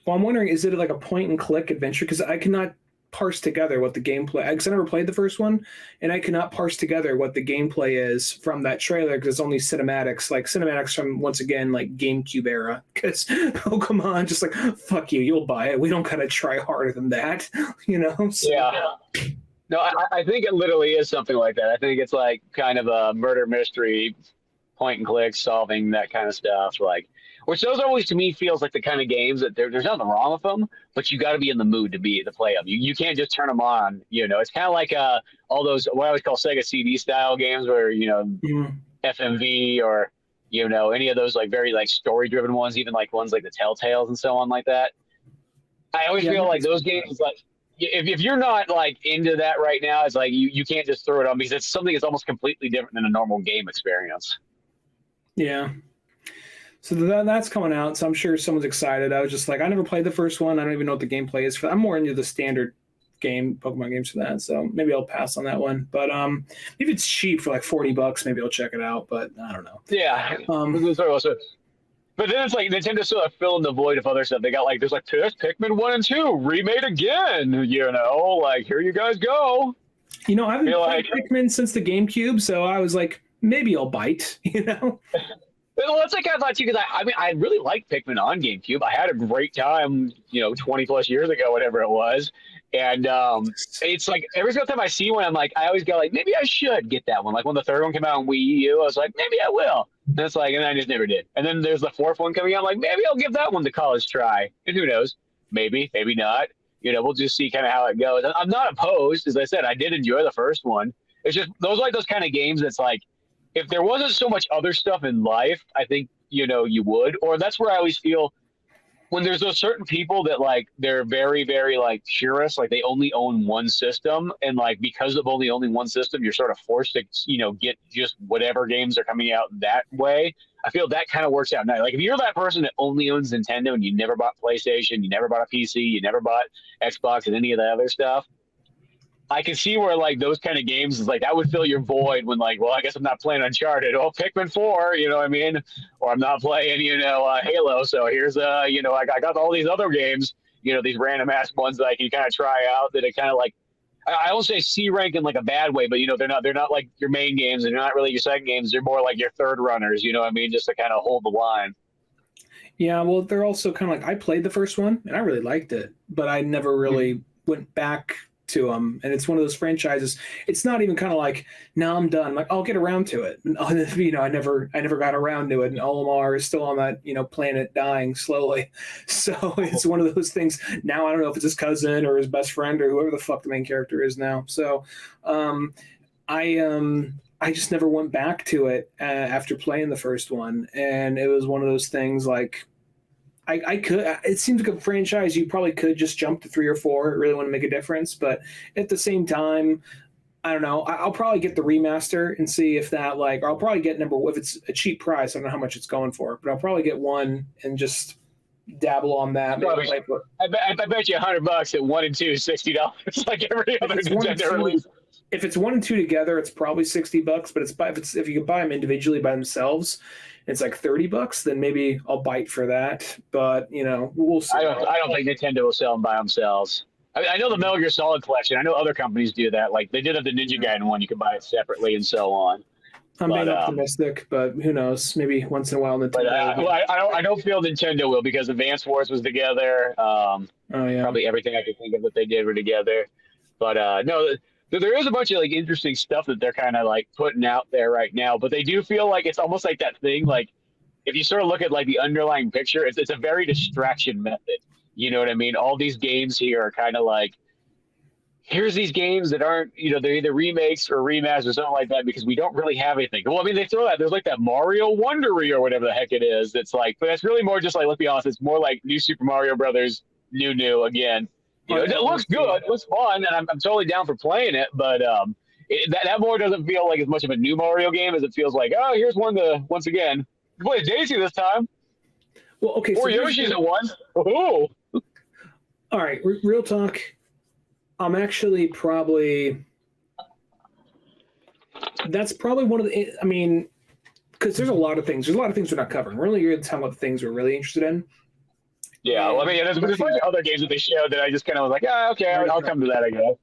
B: Well, I'm wondering, is it like a point-and-click adventure? Because I cannot parse together what the gameplay, because I never played the first one, and I cannot parse together what the gameplay is from that trailer, because it's only cinematics from, once again, like GameCube era, because Pokemon just like, fuck you, you'll buy it, we don't kind of try harder than that, you know? So,
A: yeah. No, I think it literally is something like that. I think it's like kind of a murder mystery, point and click, solving that kind of stuff, like, which those always to me feels like the kind of games that there's nothing wrong with them, but you got to be in the mood to play them. You can't just turn them on. You know, it's kind of like all those what I always call Sega CD style games where, you know, FMV or, you know, any of those like very like story driven ones, even like ones like the Telltales and so on like that. I always feel like those games, like if you're not like into that right now, it's like you can't just throw it on because it's something that's almost completely different than a normal game experience.
B: Yeah. So that's coming out, so I'm sure someone's excited. I was just like, I never played the first one. I don't even know what the gameplay is. I'm more into the standard Pokemon games for that, so maybe I'll pass on that one. But if it's cheap for like $40, maybe I'll check it out, but I don't know.
A: Yeah. But then it's like Nintendo's still filling the void of other stuff. They got like, there's like Pikmin 1 and 2 remade again, you know, like here you guys go.
B: You know, I haven't played Pikmin since the GameCube, so I was like, maybe I'll bite, you know?
A: Well, it's like I thought too, because I really liked Pikmin on GameCube. I had a great time, you know, 20 plus years ago, whatever it was. And it's like every single time I see one, I'm like, I always go like, maybe I should get that one. Like when the third one came out on Wii U, I was like, maybe I will. And it's like, and I just never did. And then there's the fourth one coming out. I'm like, maybe I'll give that one the college try. And who knows? Maybe not. You know, we'll just see kind of how it goes. I'm not opposed. As I said, I did enjoy the first one. It's just those like those kind of games that's like, if there wasn't so much other stuff in life, I think, you know, you would. Or that's where I always feel when there's those certain people that like they're very, very like purists, like they only own one system. And like because of only owning one system, you're sort of forced to, you know, get just whatever games are coming out that way. I feel that kind of works out now. Like if you're that person that only owns Nintendo and you never bought PlayStation, you never bought a PC, you never bought Xbox and any of the other stuff, I can see where like those kind of games is like that would fill your void when like, well, I guess I'm not playing Uncharted. Oh, Pikmin 4, you know what I mean? Or I'm not playing, you know, Halo. So here's you know, I got all these other games, you know, these random ass ones that I can kind of try out that it kind of like I won't say C rank in like a bad way, but you know, they're not like your main games and they're not really your second games. They're more like your third runners, you know what I mean? Just to kind of hold the line.
B: Yeah, well, they're also kind of like I played the first one and I really liked it, but I never really went back to them. And it's one of those franchises. It's not even kind of like, now I'm done. I'm like, I'll get around to it. And, you know, I never got around to it. And Olimar is still on that, you know, planet dying slowly. So it's one of those things. Now I don't know if it's his cousin or his best friend or whoever the fuck the main character is now. So I just never went back to it after playing the first one. And it was one of those things like, I could. It seems like a franchise you probably could just jump to 3 or 4. Really want to make a difference, but at the same time, I don't know. I'll probably get the remaster and see if that or I'll probably get if it's a cheap price. I don't know how much it's going for, but I'll probably get one and just dabble on that.
A: I bet you $100 at 1 and 2 is $60 like every other Nintendo release.
B: If it's 1 and 2 together, it's probably $60. But if you can buy them individually by themselves, it's like $30. Then maybe I'll bite for that. But we'll see.
A: I don't think Nintendo will sell them by themselves. I know the Metal Gear Solid collection. I know other companies do that. Like they did have the Ninja Gaiden one. You can buy it separately and so on.
B: I'm being optimistic, but who knows? Maybe once in a while Nintendo.
A: But I don't feel Nintendo will, because Advance Wars was together. Probably everything I could think of that they did were together. But no, there is a bunch of like interesting stuff that they're kind of like putting out there right now. But they do feel like it's almost like that thing. Like if you sort of look at like the underlying picture, it's a very distraction method. You know what I mean? All these games here are kind of like, here's these games that aren't, they're either remakes or remasters or something like that, because we don't really have anything. Well, I mean, they throw that. There's like that Mario Wondery or whatever the heck it is. That's like, but that's really more just like, let's be honest, it's more like New Super Mario Brothers, new again. It looks good, it looks fun, and I'm totally down for playing it. But that more doesn't feel like as much of a new Mario game as it feels like, oh, here's one to once again play Daisy this time.
B: Well, okay,
A: or Yoshi's at once. Ooh.
B: All right, real talk. I'm actually that's probably one of the, I mean, because there's a lot of things we're not covering. We're only going to talk about the things we're really interested in.
A: Yeah, well, I mean, there's a bunch of other games that they showed that I just kind of was like, okay, I'll come to that, I guess.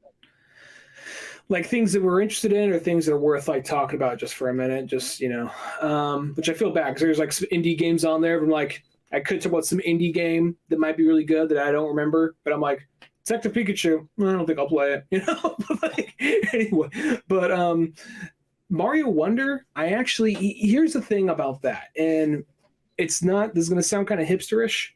B: Like things that we're interested in, or things that are worth like talking about just for a minute, just, which I feel bad because there's like some indie games on there. But I'm like, I could talk about some indie game that might be really good that I don't remember, but I'm like, Detective Pikachu, I don't think I'll play it, anyway. But Mario Wonder, here's the thing about that, and it's not, this is going to sound kind of hipsterish.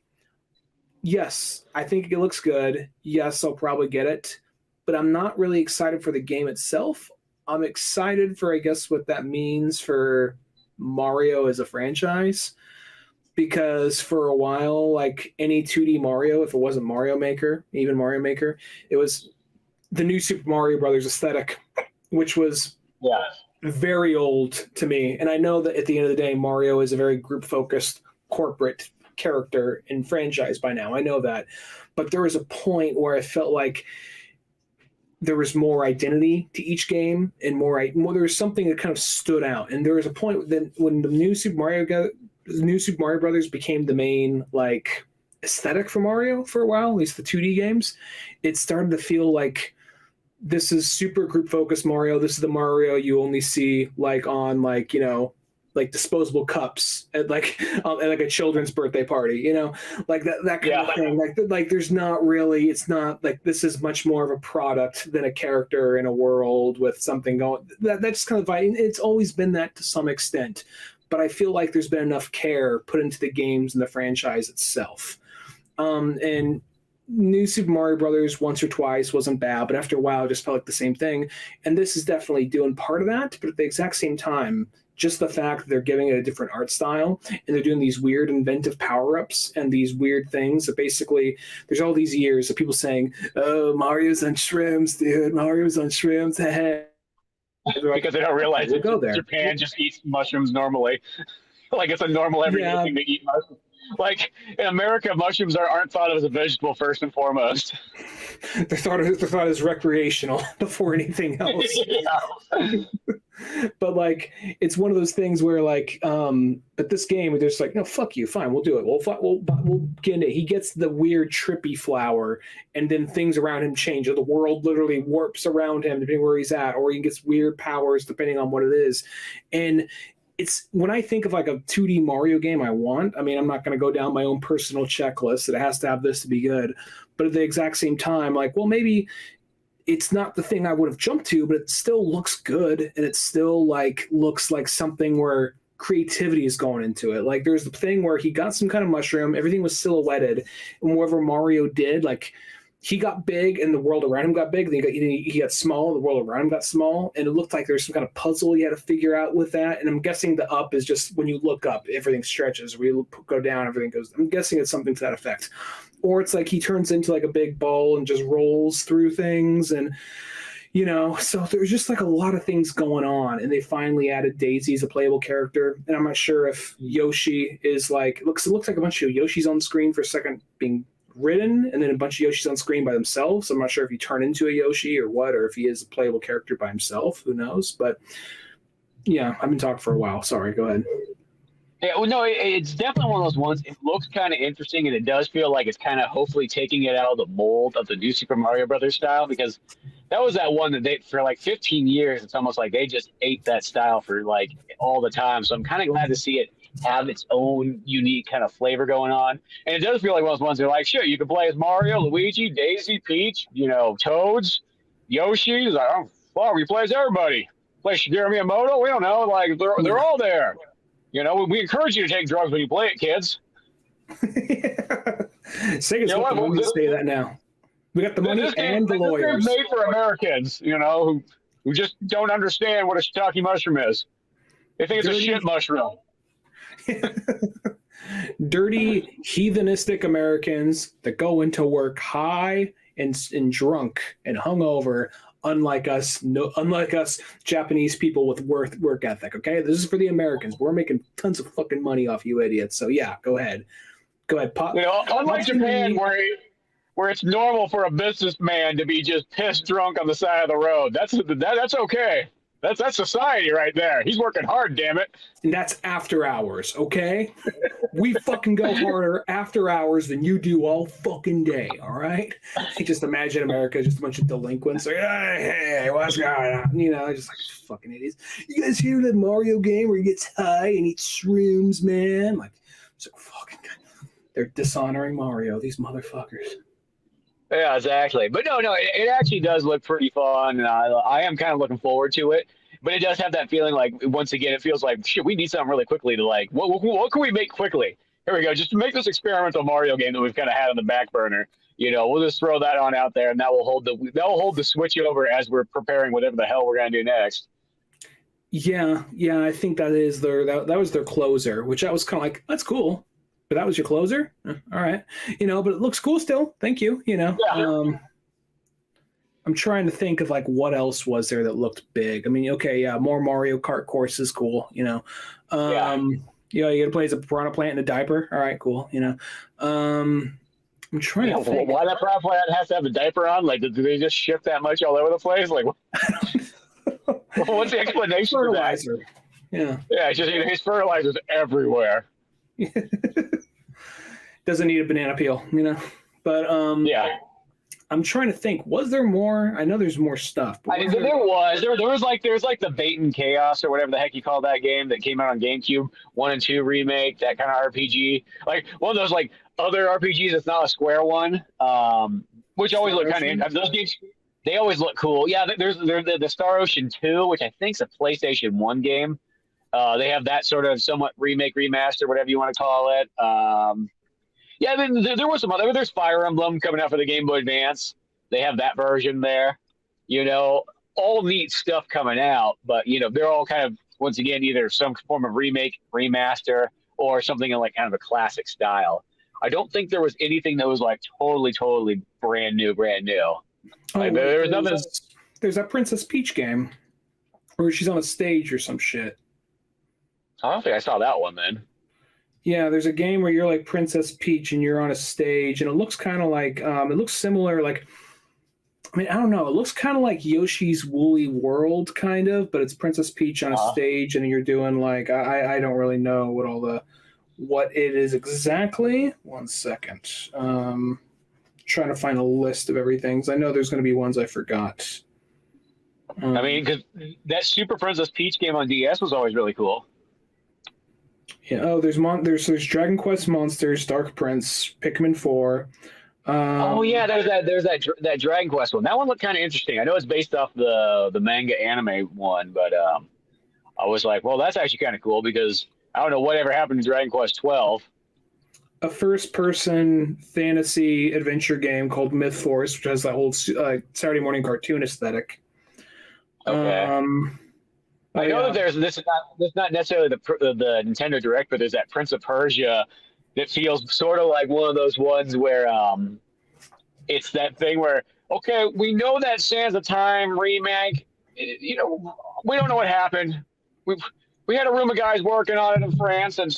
B: Yes, I think it looks good. Yes, I'll probably get it, but I'm not really excited for the game itself. I'm excited for, I guess, what that means for Mario as a franchise. Because for a while, like any 2D Mario, if it wasn't Mario Maker, even Mario Maker, it was the new Super Mario Brothers aesthetic, which was very old to me. And I know that at the end of the day, Mario is a very group-focused corporate character and franchise by now. I know that. But there was a point where I felt like there was more identity to each game, and more there was something that kind of stood out. And there was a point then when the new Super Mario Brothers became the main like aesthetic for Mario for a while, at least the 2D games, it started to feel like this is super group focused Mario. This is the Mario you only see like on like, like disposable cups at like a children's birthday party, like that kind of thing. Like there's not really, it's not like, this is much more of a product than a character in a world with something going. That's kind of, it's always been that to some extent. But I feel like there's been enough care put into the games and the franchise itself. And New Super Mario Brothers once or twice wasn't bad, but after a while it just felt like the same thing. And this is definitely doing part of that, but at the exact same time, just the fact that they're giving it a different art style and they're doing these weird inventive power-ups and these weird things that basically there's all these years of people saying, oh, Mario's on shrooms, dude, Mario's on shrooms,
A: because they don't realize that Japan just eats mushrooms normally. Like it's a normal everyday thing to eat mushrooms. Like in America, mushrooms aren't thought of as a vegetable first and foremost.
B: They're thought as recreational before anything else. But like it's one of those things where like, but this game, they're just like, no, fuck you, fine, we'll do it. We'll get into it. He gets the weird trippy flower, and then things around him change. Or the world literally warps around him depending where he's at, or he gets weird powers depending on what it is. And it's when I think of like a 2D Mario game I'm not going to go down my own personal checklist that it has to have this to be good. But at the exact same time, like, well, maybe it's not the thing I would have jumped to, but it still looks good. And it still like looks like something where creativity is going into it. Like there's the thing where he got some kind of mushroom, everything was silhouetted, and whatever Mario did, like he got big and the world around him got big. Then he got small, the world around him got small, and it looked like there's some kind of puzzle you had to figure out with that. And I'm guessing the up is just when you look up, everything stretches. When you go down, everything goes. I'm guessing it's something to that effect. Or it's like he turns into like a big ball and just rolls through things. And You know, so there's just like a lot of things going on, and they finally added Daisy as a playable character, and I'm not sure if Yoshi is like it looks like a bunch of Yoshis on screen for a second being ridden, and then a bunch of Yoshis on screen by themselves. I'm not sure if he turned into a Yoshi or what, or if he is a playable character by himself. Who knows? But yeah, I've been talking for a while. Sorry, go ahead.
A: Yeah, well, no, it's definitely one of those ones. It looks kind of interesting, and it does feel like it's kind of hopefully taking it out of the mold of the new Super Mario Brothers style, because that was that one that they for like 15 years. It's almost like they just ate that style for like all the time. So I'm kind of glad to see it have its own unique kind of flavor going on. And it does feel like one of those ones that are like, sure, you can play as Mario, Luigi, Daisy, Peach, Toads, Yoshi. Like, oh, fuck, we play as everybody. Play Shigeru Miyamoto. We don't know. Like they're all there. We encourage you to take drugs when you play it, kids.
B: Sega's got the money to say that now. We got the money and the lawyers.
A: This game's made for Americans, who just don't understand what a shiitake mushroom is. They think it's a shit mushroom.
B: Dirty, heathenistic Americans that go into work high and drunk and hungover. Unlike us Japanese people with work ethic, okay? This is for the Americans. We're making tons of fucking money off you idiots. So yeah, go ahead.
A: Unlike Japan, where it's normal for a businessman to be just pissed drunk on the side of the road. That's okay. That's society right there. He's working hard, damn it.
B: And that's after hours, okay? We fucking go harder after hours than you do all fucking day, all right? You just imagine America, just a bunch of delinquents. Like, hey, what's going on? Just like fucking idiots. You guys hear that Mario game where he gets high and eats shrooms, man? Like, it's like fucking God. They're dishonoring Mario, these motherfuckers.
A: Yeah, exactly. But no, it actually does look pretty fun, and I am kind of looking forward to it. But it does have that feeling like, once again, it feels like, shit, we need something really quickly to like, what can we make quickly? Here we go, just to make this experimental Mario game that we've kind of had on the back burner. We'll just throw that on out there, and that will hold the switch over as we're preparing whatever the hell we're gonna do next.
B: Yeah, I think that is that was their closer, which I was kind of like, that's cool. But that was your closer? All right. But it looks cool still. Thank you.
A: Yeah.
B: I'm trying to think of like what else was there that looked big. I mean, okay, yeah, more Mario Kart courses, cool. You gotta play as a piranha plant in a diaper. All right, cool. I'm trying to think.
A: Why that piranha plant has to have a diaper on? Like, do they just ship that much all over the place? Like, what's the explanation for that?
B: Yeah.
A: Yeah, it's just his fertilizer's everywhere.
B: Doesn't need a banana peel, But
A: yeah.
B: I'm trying to think. Was there more? I know there's more stuff.
A: There was like the Bait and Chaos or whatever the heck you call that game that came out on GameCube 1 and 2 remake, that kind of RPG. Like one of those like other RPGs that's not a Square one, which always look kind of those games. They always look cool. Yeah, there's the Star Ocean 2, which I think is a PlayStation 1 game. They have that sort of somewhat remake, remaster, whatever you want to call it. Yeah, there was some other. There's Fire Emblem coming out for the Game Boy Advance. They have that version there. All neat stuff coming out, but they're all kind of, once again, either some form of remake, remaster, or something in like kind of a classic style. I don't think there was anything that was like totally brand new. Like, there was nothing.
B: There's that Princess Peach game where she's on a stage or some shit.
A: I don't think I saw that one then.
B: Yeah, there's a game where you're like Princess Peach and you're on a stage, and it looks kind of like it looks similar. Like, I mean, I don't know. It looks kind of like Yoshi's Woolly World, kind of, but it's Princess Peach on a stage, and you're doing like I don't really know what it is exactly. 1 second. Trying to find a list of everything. I know there's going to be ones I forgot.
A: I mean, because that Super Princess Peach game on DS was always really cool.
B: Yeah. Oh, there's Dragon Quest Monsters, Dark Prince, Pikmin 4.
A: Yeah, there's that Dragon Quest one. That one looked kind of interesting. I know it's based off the manga anime one, but I was like, well, that's actually kind of cool because I don't know whatever happened to Dragon Quest 12.
B: A first-person fantasy adventure game called Myth Force, which has that whole Saturday morning cartoon aesthetic.
A: Okay. I know that this is not necessarily the Nintendo Direct, but there's that Prince of Persia that feels sort of like one of those ones where it's that thing where okay, we know that Sands of Time remake. You know, we don't know what happened. We had a room of guys working on it in France, and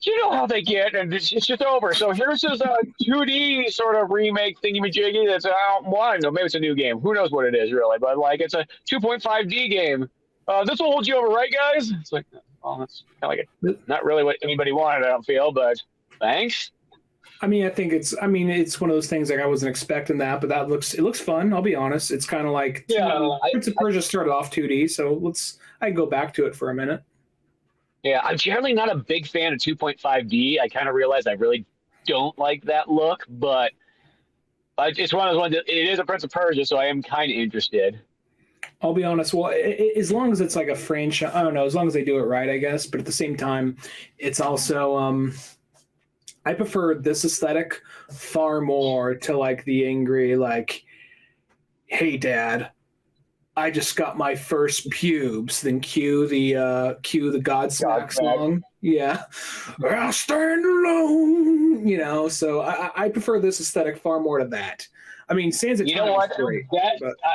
A: you know how they get, and it's just over. So here's this 2D sort of remake thingy-majiggy that's well, I don't know, maybe it's a new game. Who knows what it is, really? But, like, it's a 2.5D game. This will hold you over, right, guys? It's like, well, that's kind of like not really what anybody wanted, I don't feel, but thanks.
B: I mean, it's one of those things, like, I wasn't expecting that, but it looks fun. I'll be honest. It's kind of like, Prince of Persia started off 2D, so I can go back to it for a minute.
A: Yeah, I'm generally not a big fan of 2.5D. I kind of realized I really don't like that look, but it's one of those ones that it is a Prince of Persia, so I am kind of interested.
B: I'll be honest. Well, as long as it's like a franchise, I don't know, as long as they do it right, I guess. But at the same time, it's also, I prefer this aesthetic far more to like the angry, like, hey, Dad, I just got my first pubes. Then cue the Godsmack song. Yeah, I'll stand alone. You know, so I prefer this aesthetic far more to that. I mean, Sands of Time is great.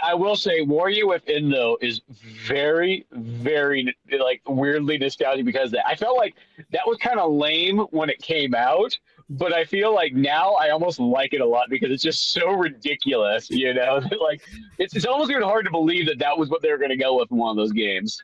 A: I will say, Warrior Within, though, is very, very, like, weirdly nostalgic because I felt like that was kind of lame when it came out, but I feel like now I almost like it a lot because it's just so ridiculous, you know? Like, it's almost even hard to believe that was what they were going to go with in one of those games.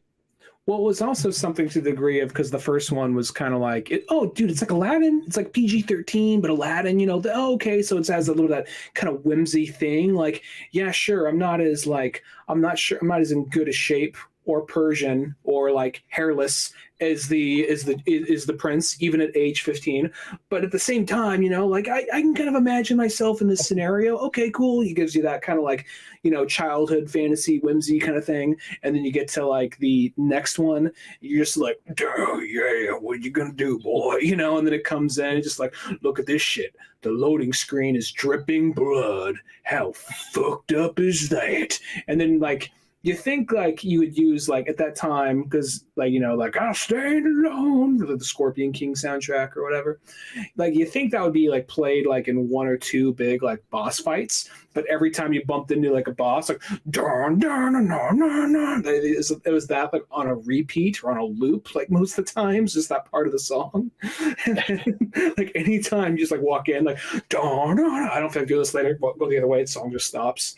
B: Well, it was also something to the degree of, because the first one was kind of like, dude, it's like Aladdin. It's like PG-13, but Aladdin, you know, okay, so it has a little that kind of whimsy thing. Like, yeah, sure, I'm not as in good a shape or Persian or like hairless as the prince, even at age 15. But at the same time, you know, like I can kind of imagine myself in this scenario. Okay, cool. He gives you that kind of like, you know, childhood fantasy whimsy kind of thing. And then you get to like the next one, you're just like, duh, yeah, what you gonna do, boy? You know, and then it comes in, just like, look at this shit. The loading screen is dripping blood. How fucked up is that? And then like, you think like you would use like at that time, because like, you know, like I'll stand alone, the Scorpion King soundtrack or whatever, like you think that would be like played like in one or two big like boss fights, but every time you bumped into like a boss, like darn, it was that like on a repeat or on a loop like most of the times, just that part of the song. And then, like anytime you just like walk in like darn, I don't feel like do this later, go the other way, the song just stops.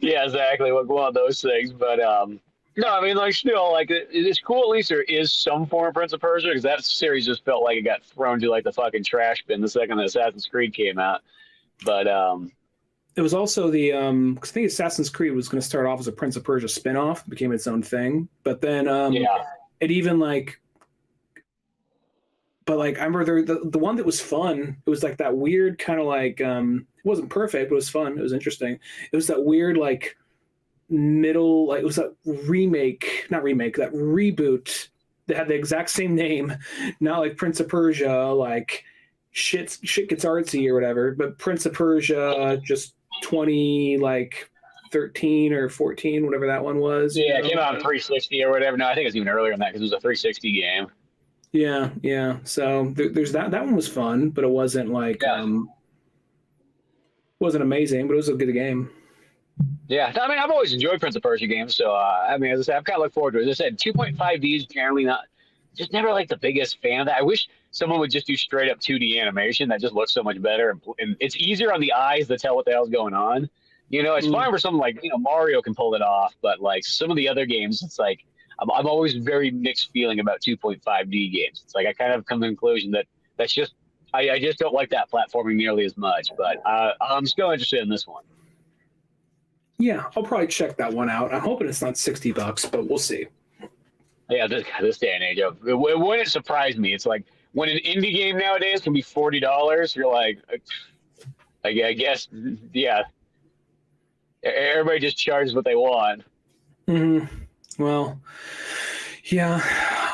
A: Yeah, exactly. Like one of those things. But no, I mean, like, still, like, it's cool. At least there is some form of Prince of Persia, because that series just felt like it got thrown to like the fucking trash bin the second that Assassin's Creed came out. But
B: it was also the because I think Assassin's Creed was going to start off as a Prince of Persia spinoff, became its own thing. But then it even like. But like I remember the one that was fun, it was like that weird kind of like it wasn't perfect, but it was fun. It was interesting. It was that weird like middle, like it was that that reboot that had the exact same name, not like Prince of Persia, like shit gets artsy or whatever, but Prince of Persia just 2013 or 14, whatever that one was.
A: Yeah, it came out on 360 or whatever. No, I think it's even earlier than that because it was a 360 game.
B: Yeah. So there's that. That one was fun, but it wasn't like wasn't amazing, but it was a good game.
A: Yeah, I mean, I've always enjoyed Prince of Persia games, so I mean, as I said, I've kind of looked forward to it. As I said, 2.5D is generally not, just never like the biggest fan of that. I wish someone would just do straight up 2D animation that just looks so much better, and it's easier on the eyes to tell what the hell's going on. You know, it's fine for something like, you know, Mario can pull it off, but like some of the other games, it's like I'm always very mixed feeling about 2.5D games. It's like I kind of come to the conclusion that that's just I just don't like that platforming nearly as much. But I'm still interested in this one.
B: Yeah, I'll probably check that one out. I'm hoping it's not $60, but we'll see.
A: Yeah, this day and age, it wouldn't surprise me. It's like when an indie game nowadays can be $40, you're like, I guess, yeah. Everybody just charges what they want.
B: Well, yeah,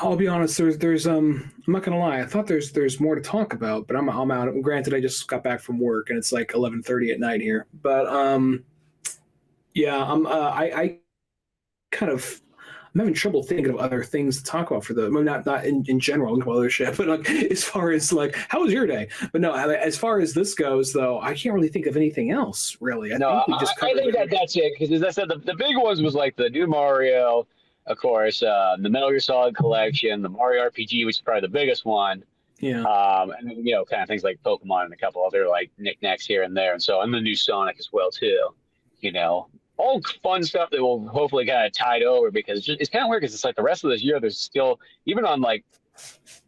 B: I'll be honest. There's I'm not gonna lie. I thought there's more to talk about, but I'm out. Granted, I just got back from work and it's like 11:30 at night here. But yeah, I kind of I'm having trouble thinking of other things to talk about for the, well, not in general, other shit, but like as far as like, how was your day? But no, as far as this goes, though, I can't really think of anything else, really. I think we just covered
A: that's it, because as I said, the big ones was like the new Mario, of course, the Metal Gear Solid collection, the Mario RPG, which is probably the biggest one.
B: Yeah.
A: And then, kind of things like Pokemon and a couple other like knickknacks here and there, and the new Sonic as well too. All fun stuff that will hopefully kind of tide over, because it's kind of weird because it's like the rest of this year there's still, even on like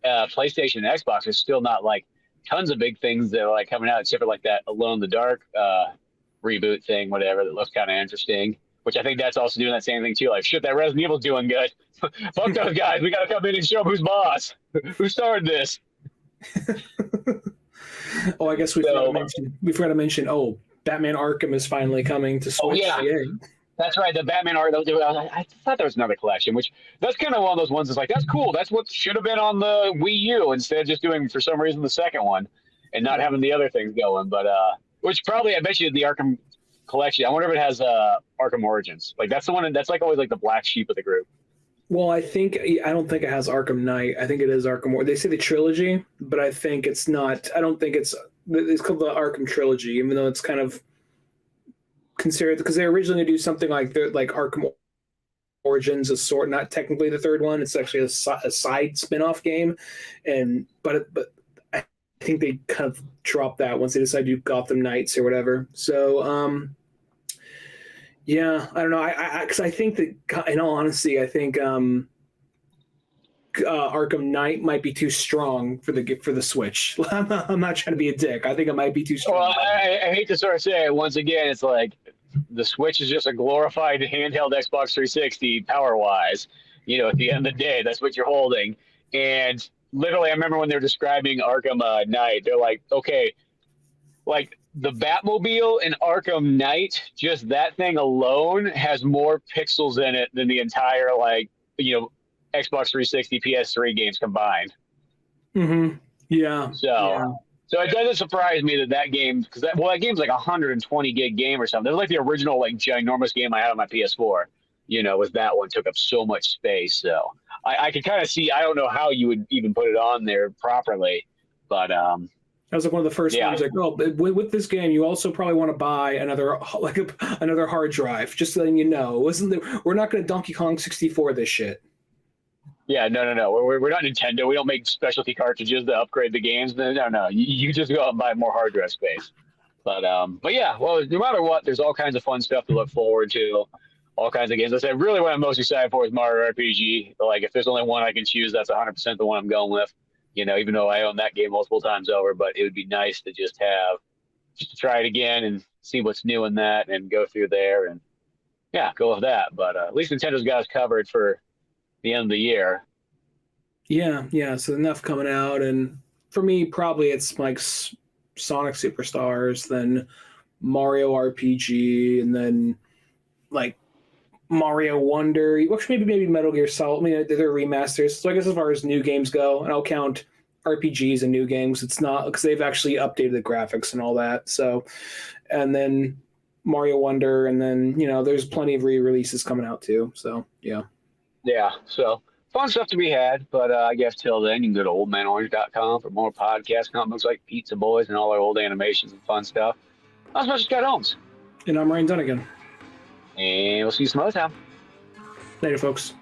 A: PlayStation and Xbox, there's still not like tons of big things that are like coming out, except for like that Alone in the Dark reboot thing, whatever, that looks kind of interesting. Which I think that's also doing that same thing too. Like, shit, that Resident Evil's doing good. Fuck those guys. We got to come in and show them who's boss. Who started this?
B: Oh, I guess we forgot to mention. Oh, Batman Arkham is finally coming to Switch.
A: Oh yeah, that's right. The Batman Arkham. I thought there was another collection, which that's kind of one of those ones that's like, that's cool. That's what should have been on the Wii U instead of just doing, for some reason, the second one and not having the other things going. But which probably, I bet you, the Arkham collection, I wonder if it has Arkham Origins. Like that's the one that's like always like the black sheep of the group.
B: Well, I don't think it has Arkham Knight. I think it is Arkham. They say the trilogy, but I think it's not. I don't think it's called the Arkham trilogy, even though it's kind of considered, because they originally do something like Arkham Origins, a sort, not technically the third one. It's actually a side spin-off game, but I think they kind of dropped that once they decided to do Gotham Knights or whatever. So yeah, I don't know. Because I think that, in all honesty, I think Arkham Knight might be too strong for the Switch. I'm not trying to be a dick. I think it might be too strong.
A: Well, I hate to sort of say it once again. It's like the Switch is just a glorified handheld Xbox 360 power-wise. At the end of the day, that's what you're holding. And literally, I remember when they were describing Arkham Knight, they're like, okay, like the Batmobile in Arkham Knight, just that thing alone has more pixels in it than the entire Xbox 360, PS3 games combined.
B: Mm-hmm. Yeah.
A: So it doesn't surprise me that game, because that game's like a 120 gig game or something. It was like the original like ginormous game I had on my PS4. Was that one, took up so much space. So I can kind of see. I don't know how you would even put it on there properly, but that
B: was like one of the first ones. Like, oh, with this game, you also probably want to buy another hard drive. Just letting you know, we're not going to Donkey Kong 64 this shit.
A: Yeah, no. We're not Nintendo. We don't make specialty cartridges to upgrade the games. No. You just go out and buy more hard drive space. But yeah, well, no matter what, there's all kinds of fun stuff to look forward to. All kinds of games. I said, really, what I'm most excited for is Mario RPG. Like, if there's only one I can choose, that's 100% the one I'm going with. Even though I own that game multiple times over, but it would be nice to just to try it again and see what's new in that and go through there and go with that. But at least Nintendo's got us covered for the end of the year.
B: Yeah. So enough coming out, and for me, probably it's like Sonic Superstars, then Mario RPG, and then like Mario Wonder, which maybe Metal Gear Solid. I mean, they're remasters. So I guess as far as new games go, and I'll count RPGs and new games, it's not, because they've actually updated the graphics and all that. So, and then Mario Wonder, and then there's plenty of re-releases coming out too. So yeah.
A: So fun stuff to be had, but I guess till then you can go to oldmanorange.com for more podcasts, comic books like Pizza Boys and all our old animations and fun stuff. I'm Scott Holmes.
B: And I'm Ryan Dunnigan.
A: And we'll see you some other time.
B: Later, folks.